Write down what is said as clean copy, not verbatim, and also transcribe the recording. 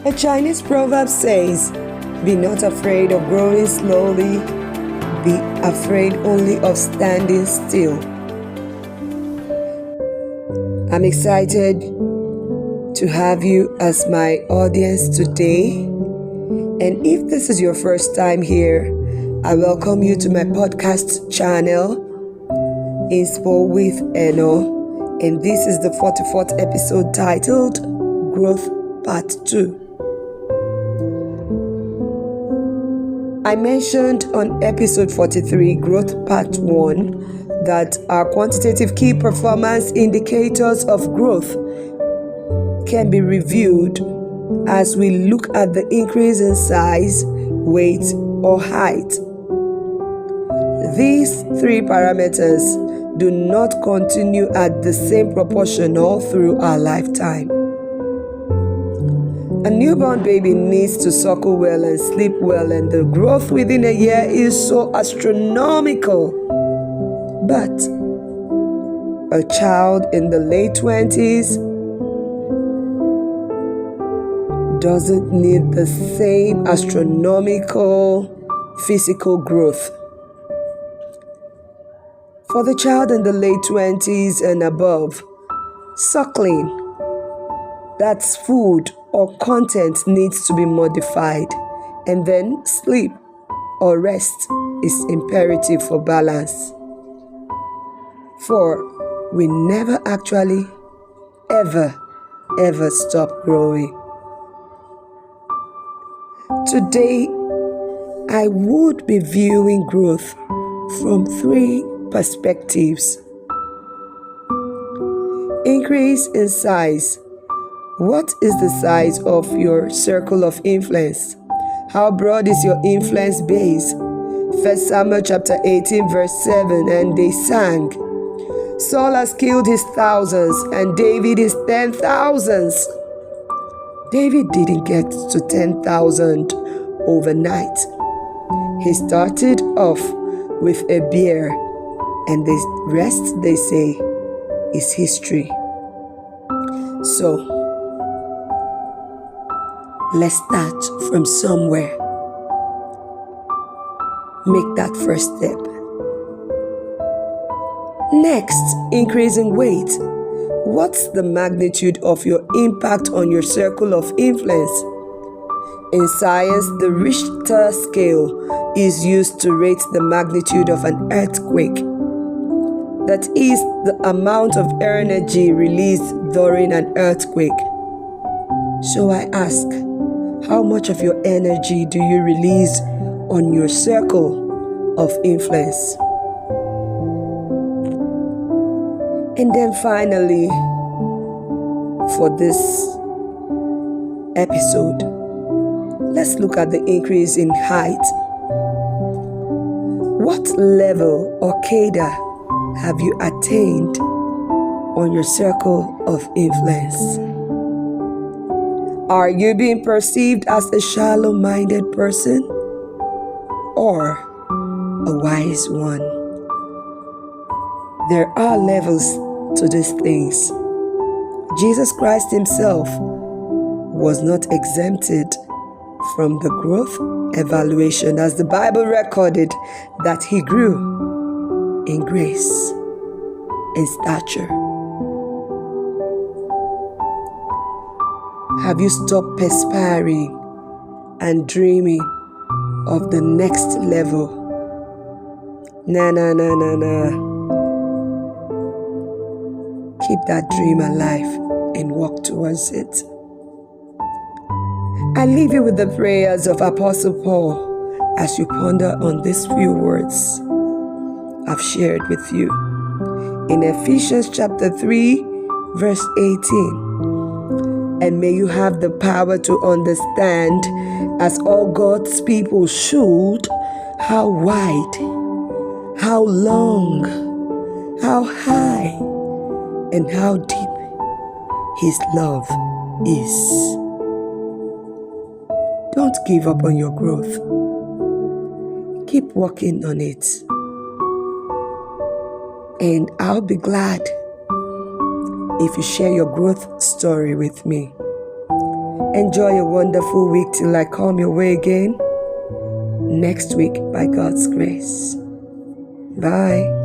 A Chinese proverb says, "Be not afraid of growing slowly, be afraid only of standing still." I'm excited to have you as my audience today. And if this is your first time here, I welcome you to my podcast channel, Inspo with Eno. And this is the 44th episode titled Growth Part 2. I mentioned on episode 43, Growth Part 1, that our quantitative key performance indicators of growth can be reviewed as we look at the increase in size, weight, or height. These three parameters do not continue at the same proportion all through our lifetime. A newborn baby needs to suckle well and sleep well, and the growth within a year is so astronomical. But a child in the late 20s doesn't need the same astronomical physical growth. For the child in the late 20s and above, suckling, that's food or content, needs to be modified, and then sleep or rest is imperative for balance. For we never actually ever stop growing. Today, I would be viewing growth from three perspectives. Increase in size. What is the size of your circle of influence? How broad is your influence base? 1 Samuel chapter 18 verse 7, and they sang, "Saul has killed his thousands, and David his 10,000s. David didn't get to 10,000 overnight. He started off with a bear, and the rest, they say, is history. So, let's start from somewhere. Make that first step. Next, increase in weight. What's the magnitude of your impact on your circle of influence? In science, the Richter scale is used to rate the magnitude of an earthquake. That is the amount of energy released during an earthquake. So I ask, how much of your energy do you release on your circle of influence? And then finally, for this episode, let's look at the increase in height. What level or cadre have you attained on your circle of influence? Are you being perceived as a shallow-minded person or a wise one? There are levels to these things. Jesus Christ himself was not exempted from the growth evaluation, as the Bible recorded that he grew in grace and stature. Have you stopped perspiring and dreaming of the next level? Nah. Keep that dream alive and walk towards it. I leave you with the prayers of Apostle Paul as you ponder on these few words I've shared with you. In Ephesians chapter 3, verse 18. And may you have the power to understand, as all God's people should, how wide, how long, how high, and how deep his love is. Don't give up on your growth. Keep working on it. And I'll be glad if you share your growth story with me. Enjoy a wonderful week till I come your way again next week by God's grace. Bye.